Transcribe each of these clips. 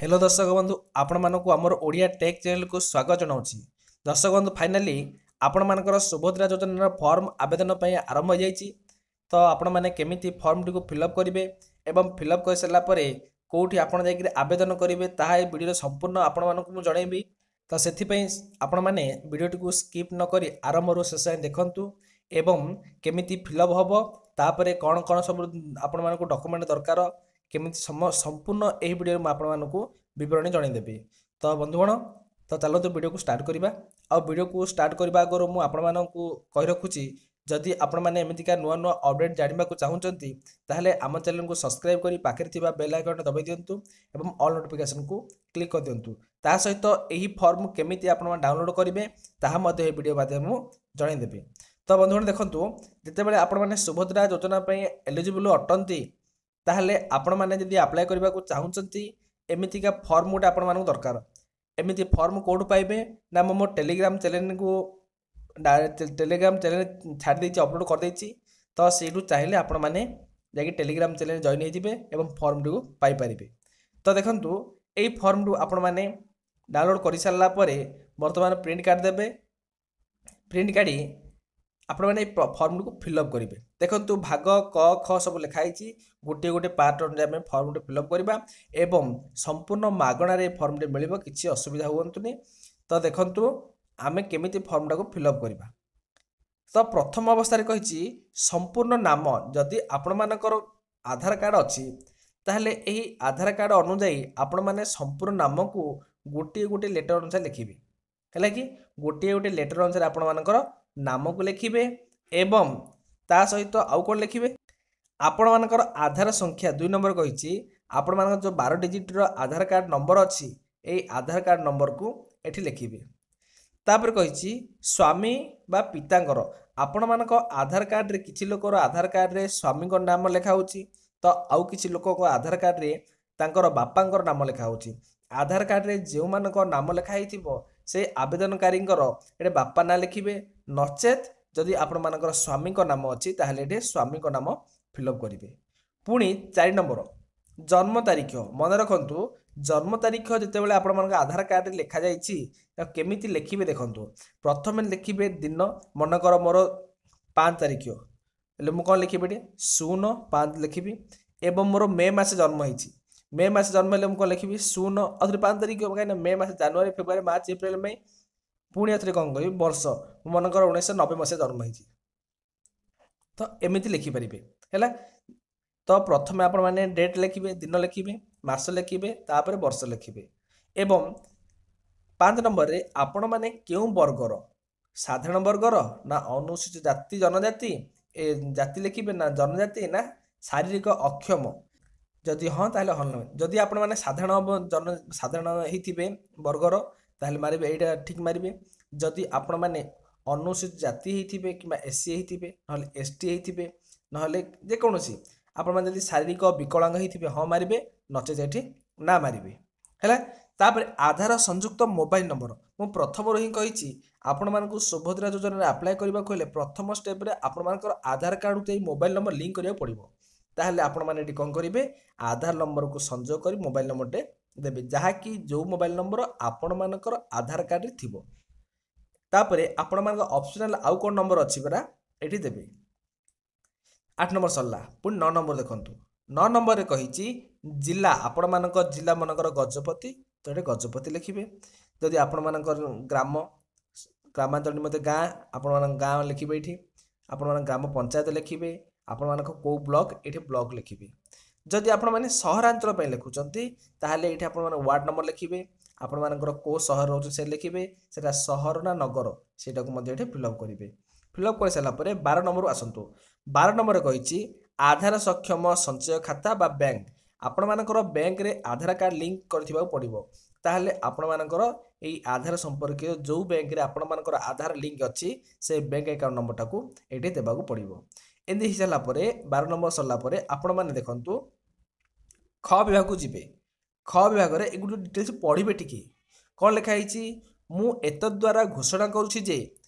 Hello दर्शक बंधु आपण मानक आमर ओडिया टेक चैनल को स्वागत जनाऊँगी। दर्शक बंधु फाइनाली आपण मानकर सुभद्रा योजना फॉर्म आवेदन पर आरंभ हो जाइए। तो आपण मैंने केमी फॉर्म टी फिलअप करेंगे एवं फिलअप कर सारा कौटी आपड़ जा आवेदन करेंगे ताहा वीडियो संपूर्ण आपण मानक जनइबी। तो से आपण मैंने वीडियो स्किप नक आरंभ शेष देखूँ एवं केमी फिलअप हम तापर कौन कौन सब आपण मानक डॉक्यूमेंट दरकार केमी संपूर्ण यही वीडियो में आपको बरणी जनईदेवी। तो बंधुगण तो चलते वीडियो को स्टार्ट करवा। आ वीडियो को स्टार्ट करने आगर मुझे कही रखुच्छी जदि आपण मैंने एमतीका नुआ नुआ अपडेट जानवा चाहूँगी ताहले आम चैनल को सब्सक्राइब कर पाखे बेल आइकन दबाई दिंतु और ऑल नोटिफिकेशन को क्लिक कर दिंतु। ता सहित यही फॉर्म केमी आप डाउनलोड करेंगे ताहा वीडियो माध्यम जनईदेवी। तो बंधुगण देखो जितेबाला आपण मैंने सुभद्रा योजना एलिजिबल अटंती ताहले आपण मैंने जदि अप्लाई करने को चाहूँगी एमतीका फॉर्म गोटे आपण मानक दरकार। एमती फॉर्म कौटू पाइबे ना मो टेलीग्राम चैनल को टेलीग्राम चैनल छाड़ देछि अपलोड कर देछि। तो सेठू चाहिए आपण मैंने जाकि टेलीग्राम चैनल जॉइन होइजिबे एवं फॉर्म टी पाई परिबे। तो देखंतु एई फॉर्म टू आपण मैंने डाउनलोड कर सारा पर वर्तमान प्रिंट काट देबे। प्रिंट काढ़ी आपण मैंने फॉर्म को फिलअप करेंगे। देखो भाग क ख सब लिखाई गोटे गोटे पार्ट अनुसार फॉर्म फिलअप करवा एवं संपूर्ण मागणारे फॉर्म मिल किसी असुविधा हुआ। तो देखो आम केमी फॉर्म टाक फिलअप करवा। तो प्रथम अवस्था कही संपूर्ण नाम जदि आपण मानकर आधार कार्ड अच्छी ताहले यही आधार कार्ड अनुजाई आपण मैंने संपूर्ण नाम को गोटे गोटे लेटर अनुसार लिखिबे है कि गोटे गोटे लेटर अनुसार आपण मानकर नाम को लिखिबे एवं ता सहित आउ कौन लिखिबे आपण मानकर आधार संख्या 2 नंबर कही आपण मानकर जो 12 डिजिट रो आधार कार्ड नंबर अच्छी ए आधार कार्ड नंबर को एठी लिखिबे। तापर कही स्वामी बा पितांकर आपण मानक आधार कार्ड रे किछि लोकर आधार कार्ड रे स्वामी को नाम लिखा होची तो आउ किछि लोक को आधार कार्ड रे तांकर बापांकर नाम लिखा होची। आधार कार्ड रे जो मानक नाम लिखा हिथिबो से आवेदनकारींकर एटे बापा ना लिखिबे नचेत जदि आपण मानकर स्वामी को नाम अच्छी ताहले एटे स्वामी को नाम फिलअप करेंगे। पुणी 4 नंबर जन्म तारीख मन रखु जन्म तारीख जितेबाला आपण मानक आधार कार्ड रे लिखा जाइछि केमिति लिखिबे देखंतु प्रथम लिखिबे दिन मनकर मोर 5 तारीख ले मु कोन लिखिबे 05 लिखिबी एवं मोर मे मास जन्म होइछि मे मास जन्म हेले मुझे लिखी 0 और 5 तारीख कहीं मे मास जनवरी फेब्रुआरी मार्च एप्रिल मई पुणी एथरे कौन कह वर्ष मनकर 1990 मसीहा जन्म होइछि तो एमती लिखिपारे है। तो प्रथम आपण मैंने डेट लिखिबे दिन लिखिबे मास लिखिबे तापर वर्ष लिखिबे एवं 5 नंबर रे आपण मैंने क्यों वर्गर साधारण वर्गर ना अनुसूचित जाति जनजाति जाति लिखिबे ना जनजाति ना शारीरिक अक्षम जदि हाँ ताहले हाँ जदि आपण मैंने साधारण ही वर्गर ताहले मारिबे एटा ठीक मारिबे। जदि आपण मैंने अनुसूचित जाति ही कि एससी होते ना एसटी होते ना जेकोसी आपण मैंने शारीरिक विकलांग होते हाँ मारिबे नचे जेठी ना मारिबे है। तापर आधार संयुक्त मोबाइल नंबर मु प्रथम ही कही आपण मानक सुभद्रा योजना अप्लाई करने को प्रथम स्टेप रे आपण मानकर आधार कार्ड को मोबाइल नंबर लिंक करिया पड़िबो ताहले आपण माने एटी कोन करिवे आधार नंबर को संयोग करी मोबाइल नंबर टे देबे जहाँकि जो मोबाइल नंबर आपण मानकर आधार कार्ड रे थिबो। तापरे आपण मानकर ऑप्शनल आउ कोन नंबर अछि बरा एटी देबे। 8 नंबर सरला पुन 9 नंबर देखंतु 9 नंबर रे कहिछि जिला आपण मानकर जिला मानकर गजपति तो एटे गजपति लिखिबे। जदि आपण मानकर ग्राम ग्रामांचल मते गाँ आपण मान गाँ लिखिबे एठी आपण मान ग्राम पंचायत लिखिबे आपण मानक को ब्लॉक ये ब्लॉक लिखिबे। जदि आपण माने सहरांचल पे लिखुचंती ताहले एठी आपण माने वार्ड नंबर लिखिबे आपण मानकर को शहर रोज से लिखिबे सेटा शहर ना नगर सेटा को मध्ये एठी फिलअप करिवे। फिलअप कर साला परे 12 नंबर आसंतु 12 नंबर कहिछि आधार सक्षम संचय खाता बा बैंक आपण मानकर बैंक रे आधार कार्ड लिंक करथिबा पड़िबो ताहले आपण मानकर एई आधार संपर्क जो बैंक रे आपण मानकर आधार लिंक अछि से बैंक अकाउंट नंबर टाकू एठी देबा को पड़िबो। एंदी ही सारा 12 नंबर सरला आपण मैंने देखु ख विभाग को जीवे ख विभाग में एक डिटेल्स पढ़े टी कौन लिखाई मु एत द्वारा घोषणा करुछि जे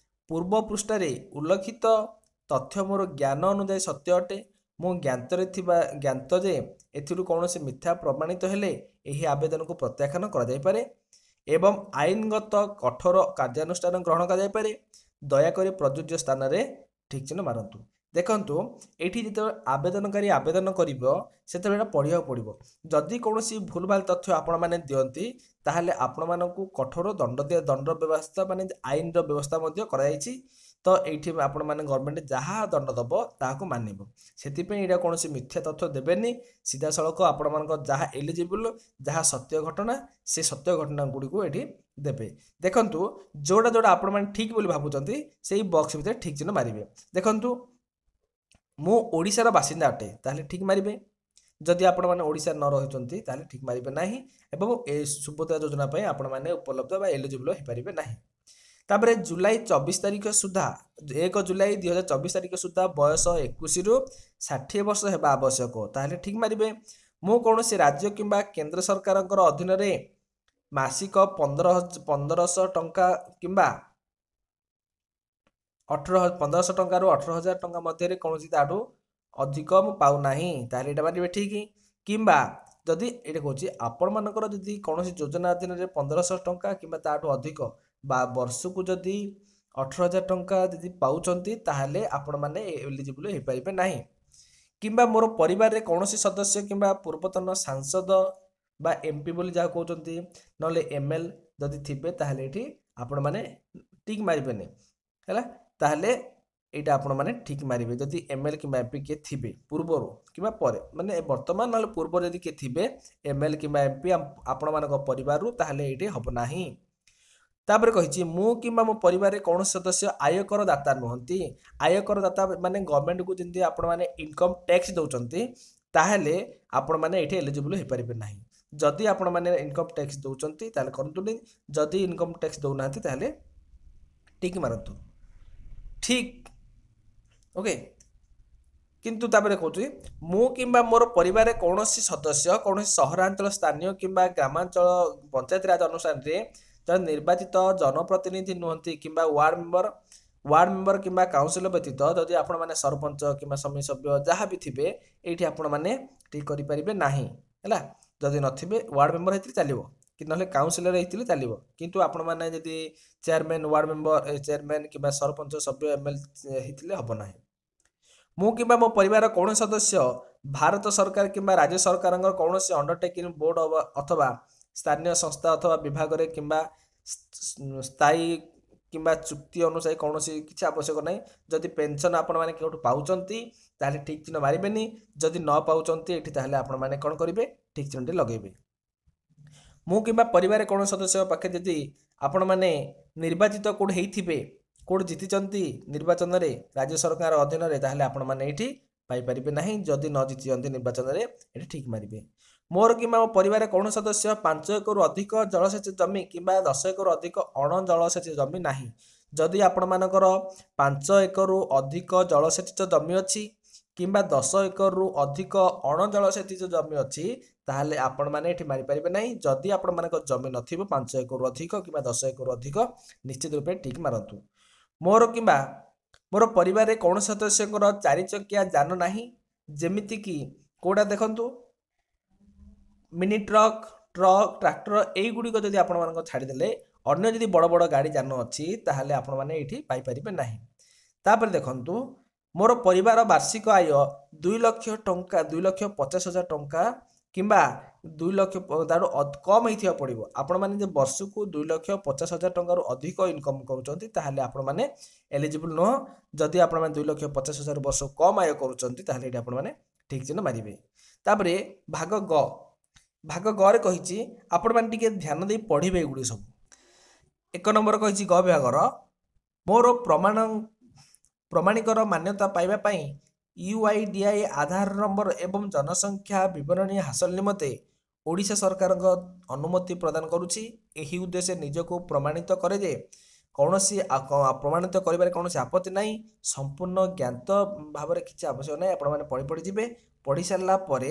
पूर्व पृष्ठ उल्लेखित तथ्य मोर ज्ञान अनुसार सत्य अटे मु ज्ञात जे एथिरु कौन से मिथ्या प्रमाणित हेले ଏହି ଆବେଦନକୁ ପ୍ରତ୍ୟାଖ୍ୟାନ କରାଯାଇପାରେ ଏବଂ ଆଇନଗତ କଠୋର କାର୍ଯ୍ୟାନୁଷ୍ଠାନ ଗ୍ରହଣ କରାଯାଇପାରେ। ଦୟାକରି ପ୍ରଯୁଜ୍ୟ ସ୍ଥାନରେ ଠିକ୍ ଚିହ୍ନ ମାରନ୍ତୁ। ଦେଖନ୍ତୁ ଏଇଠି ଯେତେବେଳେ ଆବେଦନକାରୀ ଆବେଦନ କରିବ ସେତେବେଳେ ଏଇଟା ପଢ଼ିବାକୁ ପଡ଼ିବ। ଯଦି କୌଣସି ଭୁଲଭାଲ ତଥ୍ୟ ଆପଣମାନେ ଦିଅନ୍ତି ତାହେଲେ ଆପଣମାନଙ୍କୁ କଠୋର ଦଣ୍ଡ ବ୍ୟବସ୍ଥା ମାନେ ଆଇନର ବ୍ୟବସ୍ଥା ମଧ୍ୟ କରାଯାଇଛି। ତ ଏଇଠି ଆପଣମାନେ ଗଭର୍ଣ୍ଣମେଣ୍ଟ ଯାହା ଦଣ୍ଡ ଦେବ ତାହାକୁ ମାନିବ। ସେଥିପାଇଁ ଏଇଟା କୌଣସି ମିଥ୍ୟା ତଥ୍ୟ ଦେବେନି। ସିଧାସଳଖ ଆପଣମାନଙ୍କ ଯାହା ଏଲିଜିବୁଲ୍ ଯାହା ସତ୍ୟ ଘଟଣା ସେ ସତ୍ୟ ଘଟଣା ଗୁଡ଼ିକୁ ଏଠି ଦେବେ। ଦେଖନ୍ତୁ ଯୋଉଟା ଆପଣମାନେ ଠିକ୍ ବୋଲି ଭାବୁଛନ୍ତି ସେଇ ବକ୍ସ ଭିତରେ ଠିକ୍ ଚିହ୍ନ ମାରିବେ। ଦେଖନ୍ତୁ ମୁଁ ଓଡ଼ିଶାର ବାସିନ୍ଦା ଅଟେ ତାହେଲେ ଠିକ୍ ମାରିବେ। ଯଦି ଆପଣମାନେ ଓଡ଼ିଶାରେ ନ ରହିଛନ୍ତି ତାହେଲେ ଠିକ୍ ମାରିବେ ନାହିଁ ଏବଂ ଏ ସୁଭଦ୍ରା ଯୋଜନା ପାଇଁ ଆପଣମାନେ ଉପଲବ୍ଧ ବା ଏଲିଜିବୁଲ୍ ହୋଇପାରିବେ ନାହିଁ। ତାପରେ ଜୁଲାଇ 24 ତାରିଖ ସୁଦ୍ଧା 1 ଜୁଲାଇ 2024 ତାରିଖ ସୁଦ୍ଧା ବୟସ 21ରୁ 60 ବର୍ଷ ହେବା ଆବଶ୍ୟକ ତାହେଲେ ଠିକ୍ ମାରିବେ। ମୁଁ କୌଣସି ରାଜ୍ୟ କିମ୍ବା କେନ୍ଦ୍ର ସରକାରଙ୍କର ଅଧୀନରେ ମାସିକ 1500 ଟଙ୍କା କିମ୍ବା 1500 ଟଙ୍କାରୁ 18,000 ଟଙ୍କା ମଧ୍ୟରେ କୌଣସି ତାଠୁ ଅଧିକ ମୁଁ ପାଉନାହିଁ ତାହେଲେ ଏଇଟା ମାରିବେ ଠିକ୍। କିମ୍ବା ଯଦି ଏଇଟା କହୁଛି ଆପଣମାନଙ୍କର ଯଦି କୌଣସି ଯୋଜନା ଅଧୀନରେ 1500 ଟଙ୍କା କିମ୍ବା ତାଠୁ ଅଧିକ ବା ବର୍ଷକୁ ଯଦି 18,000 ଟଙ୍କା ଯଦି ପାଉଛନ୍ତି ତାହେଲେ ଆପଣମାନେ ଏଲିଜିବୁଲ୍ ହୋଇପାରିବେ ନାହିଁ। କିମ୍ବା ମୋର ପରିବାରରେ କୌଣସି ସଦସ୍ୟ କିମ୍ବା ପୂର୍ବତନ ସାଂସଦ ବା ଏମ୍ପି ବୋଲି ଯାହା କହୁଛନ୍ତି ନହେଲେ ML ଯଦି ଥିବେ ତାହେଲେ ଏଠି ଆପଣମାନେ ଠିକ୍ ମାରିବେନି ହେଲା। ତାହେଲେ এইটা ଆପଣମାନେ ଠିକ୍ ମାରିବେ। ଯଦି ML କିମ୍ବା MP କିଏ ଥିବେ ପୂର୍ବରୁ କିମ୍ବା ପରେ ମାନେ ବର୍ତ୍ତମାନ ନହେଲେ ପୂର୍ବରୁ ଯଦି କିଏ ଥିବେ ML କିମ୍ବା MP ଆପଣମାନଙ୍କ ପରିବାରରୁ ତାହେଲେ ଏଇଠି ହେବ ନାହିଁ। ତାପରେ କହିଛି ମୁଁ କିମ୍ବା ମୋ ପରିବାରରେ କୌଣସି ସଦସ୍ୟ ଆୟକର ଦାତା ନୁହନ୍ତି। ଆୟକର ଦାତା ମାନେ ଗଭର୍ଣ୍ଣମେଣ୍ଟକୁ ଯେମିତି ଆପଣମାନେ ଇନକମ୍ ଟ୍ୟାକ୍ସ ଦେଉଛନ୍ତି ତାହେଲେ ଆପଣମାନେ ଏଇଠି ଏଲିଜିବୁଲ୍ ହୋଇପାରିବେ ନାହିଁ। ଯଦି ଆପଣମାନେ ଇନକମ୍ ଟ୍ୟାକ୍ସ ଦେଉଛନ୍ତି ତାହେଲେ କରନ୍ତୁନି। ଯଦି ଇନକମ୍ ଟ୍ୟାକ୍ସ ଦେଉନାହାନ୍ତି ତାହେଲେ ଠିକ୍ ମାରନ୍ତୁ। ଠିକ୍ ଓକେ। କିନ୍ତୁ ତାପରେ କହୁଛି ମୁଁ କିମ୍ବା ମୋର ପରିବାରରେ କୌଣସି ସଦସ୍ୟ କୌଣସି ସହରାଞ୍ଚଳ ସ୍ଥାନୀୟ କିମ୍ବା ଗ୍ରାମାଞ୍ଚଳ ପଞ୍ଚାୟତ ରାଜ ଅନୁଷ୍ଠାନରେ ଜଣେ ନିର୍ବାଚିତ ଜନପ୍ରତିନିଧି ନୁହନ୍ତି କିମ୍ବା ୱାର୍ଡ ମେମ୍ବର କିମ୍ବା କାଉନସିଲର ବ୍ୟତୀତ ଯଦି ଆପଣମାନେ ସରପଞ୍ଚ କିମ୍ବା ସମିତି ସଭ୍ୟ ଯାହା ବି ଥିବେ ଏଇଠି ଆପଣମାନେ ଠିକ୍ କରିପାରିବେ ନାହିଁ ହେଲା। ଯଦି ନଥିବେ ୱାର୍ଡ ମେମ୍ବର ହେଇଥିଲେ ଚାଲିବ କି ନହେଲେ କାଉନସିଲର ହେଇଥିଲେ ଚାଲିବ। କିନ୍ତୁ ଆପଣମାନେ ଯଦି ଚେୟାରମ୍ୟାନ୍ ୱାର୍ଡ ମେମ୍ବର ଚେୟାରମ୍ୟାନ୍ କିମ୍ବା ସରପଞ୍ଚ ସଭ୍ୟ ML ହେଇଥିଲେ ହେବ ନାହିଁ। ମୁଁ କିମ୍ବା ମୋ ପରିବାର କୌଣସି ସଦସ୍ୟ ଭାରତ ସରକାର କିମ୍ବା ରାଜ୍ୟ ସରକାରଙ୍କର କୌଣସି ଅଣ୍ଡରଟେକିଂ ବୋର୍ଡ ଅଥବା ସ୍ଥାନୀୟ ସଂସ୍ଥା ଅଥବା ବିଭାଗରେ କିମ୍ବା ସ୍ଥାୟୀ କିମ୍ବା ଚୁକ୍ତି ଅନୁସାରେ କୌଣସି କିଛି ଆବଶ୍ୟକ ନାହିଁ। ଯଦି ପେନସନ୍ ଆପଣମାନେ କେଉଁଠୁ ପାଉଛନ୍ତି ତାହେଲେ ଠିକ୍ ଚିହ୍ନ ମାରିବେନି। ଯଦି ନ ପାଉଛନ୍ତି ଏଠି ତାହେଲେ ଆପଣମାନେ କ'ଣ କରିବେ ଠିକ୍ ଚିହ୍ନଟି ଲଗାଇବେ। ମୁଁ କିମ୍ବା ପରିବାରରେ କୌଣସି ସଦସ୍ୟ ପାଖରେ ଯଦି ଆପଣମାନେ ନିର୍ବାଚିତ କେଉଁଠି ହେଇଥିବେ କେଉଁଠି ଜିତିଛନ୍ତି ନିର୍ବାଚନରେ ରାଜ୍ୟ ସରକାର ଅଧୀନରେ ତାହେଲେ ଆପଣମାନେ ଏଇଠି ପାଇପାରିବେ ନାହିଁ। ଯଦି ନ ଜିତିଛନ୍ତି ନିର୍ବାଚନରେ ଏଠି ଠିକ୍ ମାରିବେ। ମୋର କିମ୍ବା ମୋ ପରିବାରରେ କୌଣସି ସଦସ୍ୟ 5 ଏକରରୁ ଅଧିକ ଜଳସେଚିତ ଜମି କିମ୍ବା 10 ଏକରରୁ ଅଧିକ ଅଣ ଜଳସେଚିତ ଜମି ନାହିଁ। ଯଦି ଆପଣମାନଙ୍କର 5 ଏକରରୁ ଅଧିକ ଜଳସେଚିତ ଜମି ଅଛି କିମ୍ବା 10 ଏକରରୁ ଅଧିକ ଅଣ ଜଳସେଚିତ ଜମି ଅଛି ତାହେଲେ ଆପଣମାନେ ଏଠି ମାରିପାରିବେ ନାହିଁ। ଯଦି ଆପଣମାନଙ୍କ ଜମି ନଥିବ 5 ଏକରରୁ ଅଧିକ କିମ୍ବା 10 ଏକରରୁ ଅଧିକ ନିଶ୍ଚିତ ରୂପେ ଠିକ୍ ମାରନ୍ତୁ। ମୋର କିମ୍ବା ମୋର ପରିବାରରେ କୌଣସି ସଦସ୍ୟଙ୍କର 4 ଚକିଆ ଯାନ ନାହିଁ ଯେମିତିକି କେଉଁଟା ଦେଖନ୍ତୁ ମିନି ଟ୍ରକ୍ ଟ୍ରାକ୍ଟର এইଗୁଡ଼ିକ ଯଦି ଆପଣମାନଙ୍କ ଛାଡ଼ିଦେଲେ ଅନ୍ୟ ଯଦି ବଡ଼ ବଡ଼ ଗାଡ଼ି ଯାନ ଅଛି ତାହେଲେ ଆପଣମାନେ ଏଇଠି ପାଇପାରିବେ ନାହିଁ। ତାପରେ ଦେଖନ୍ତୁ ମୋର ପରିବାର ବାର୍ଷିକ ଆୟ 2 ଲକ୍ଷ ଟଙ୍କା 2,50,000 ଟଙ୍କା କିମ୍ବା 2 ଲକ୍ଷ ତାଠୁ କମ୍ ହେଇଥିବା ପଡ଼ିବ। ଆପଣମାନେ ଯେ ବର୍ଷକୁ 2,50,000 ଟଙ୍କାରୁ ଅଧିକ ଇନକମ୍ କରୁଛନ୍ତି ତାହେଲେ ଆପଣମାନେ ଏଲିଜିବୁଲ୍ ନୁହଁ। ଯଦି ଆପଣମାନେ 2,50,000 ବର୍ଷ କମ୍ ଆୟ କରୁଛନ୍ତି ତାହେଲେ ଏଠି ଆପଣମାନେ ଠିକ୍ ଚିହ୍ନ ମାରିବେ। ତାପରେ ଭାଗ ଗରେ କହିଛି ଆପଣମାନେ ଟିକେ ଧ୍ୟାନ ଦେଇ ପଢ଼ିବେ ଏଗୁଡ଼ିକ ସବୁ। 1 ନମ୍ବର କହିଛି ଗ ବିଭାଗର ମୋର ପ୍ରମାଣିକର ମାନ୍ୟତା ପାଇବା ପାଇଁ UIDAI ଆଧାର ନମ୍ବର ଏବଂ ଜନସଂଖ୍ୟା ବିବରଣୀ ହାସଲ ନିମନ୍ତେ ଓଡ଼ିଶା ସରକାରଙ୍କ ଅନୁମତି ପ୍ରଦାନ କରୁଛି। ଏହି ଉଦ୍ଦେଶ୍ୟରେ ନିଜକୁ ପ୍ରମାଣିତ କରେ ଯେ କୌଣସି ପ୍ରମାଣିତ କରିବାରେ କୌଣସି ଆପତ୍ତି ନାହିଁ। ସମ୍ପୂର୍ଣ୍ଣ ଜ୍ଞାତ ଭାବରେ କିଛି ଆବଶ୍ୟକ ନାହିଁ। ଆପଣମାନେ ପଢ଼ି ଯିବେ। ପଢ଼ି ସାରିଲା ପରେ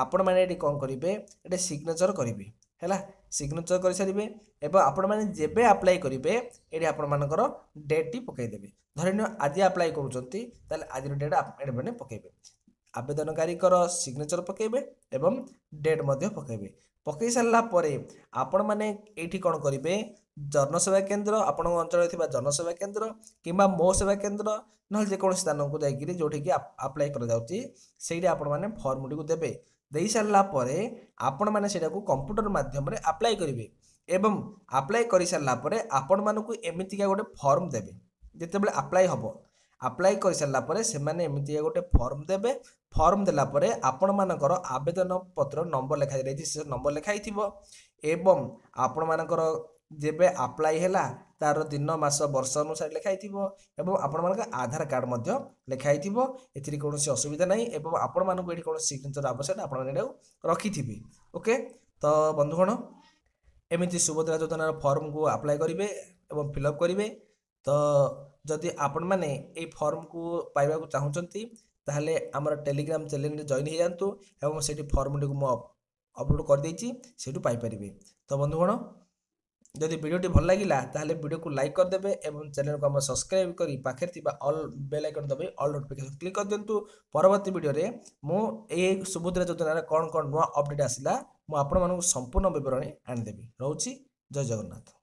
ଆପଣମାନେ ଏଠି କ'ଣ କରିବେ ଏଠି ସିଗ୍ନେଚର କରିବେ ହେଲା। ସିଗ୍ନେଚର କରିସାରିବେ ଏବଂ ଆପଣମାନେ ଯେବେ ଆପ୍ଲାଏ କରିବେ ଏଠି ଆପଣମାନଙ୍କର ଡେଟ୍ଟି ପକାଇଦେବେ। ଧରିନିଅ ଆଜି ଆପ୍ଲାଏ କରୁଛନ୍ତି ତାହେଲେ ଆଜିର ଡେଟ୍ ଏମାନେ ପକାଇବେ। ଆବେଦନକାରୀଙ୍କର ସିଗ୍ନେଚର ପକାଇବେ ଏବଂ ଡେଟ୍ ମଧ୍ୟ ପକାଇବେ। पकई सारा पर आपण मैंने ये कौन करेंगे जनसेवा केन्द्र आपण अंचल जनसेवा केन्द्र कि मो सेवा केन्द्र ना जेको स्थान को जाकि जोटि आप्लाय कर फर्म टी देवे दे सारापर आपण मैंने कंप्यूटर माध्यम आप्लाय करेंगे एवं आप्लाय कर सारापर आपण मानक एमतीका गोटे फर्म देवे जितेबाला आप्लाय हम आप्लाय कर सारापर से एमतीका गोटे फर्म देवे फर्म देलापर आपण मानकर आवेदन पत्र नंबर लिखा से नंबर लिखाई एवं आपण मानकर जेबे आप्लाय हैला तार दिन मास वर्ष अनुसार लिखाई एवं आपण मान आधार कार्ड लिखाई एथि कौन असुविधा नहीं एवं आपण मानक ये कौन सिग्नेचर आवश्यक आपण रखी ओके। तो बंधुगण एमती सुभद्रा योजनार फर्म को आप्लाय करेंगे और फिलअप करेंगे। तो जदि आपण मैंने ये फर्म को पाइबा चाहूँगी ताहले आमर टेलीग्राम चैनल जॉइन हो जातु एवं से फर्म टी मुझे अपलोड कर देछि सेठु पाई परिबे। तो बंधुगण जदि वीडियोटी भल लगिला ताहले वीडियो को लाइक कर देबे एवं चैनल को हम सब्सक्राइब करी पाखे थिबा ऑल बेल आइकन दबे ऑल नोटिफिकेशन क्लिक कर दियंतु। परवर्ती वीडियो रे मु ए सुभद्रा योजना रे कोन कोन नुवा अपडेट आसिला मु आपण मानक संपूर्ण विवरणी आनि देबी। रहउची जय जगन्नाथ।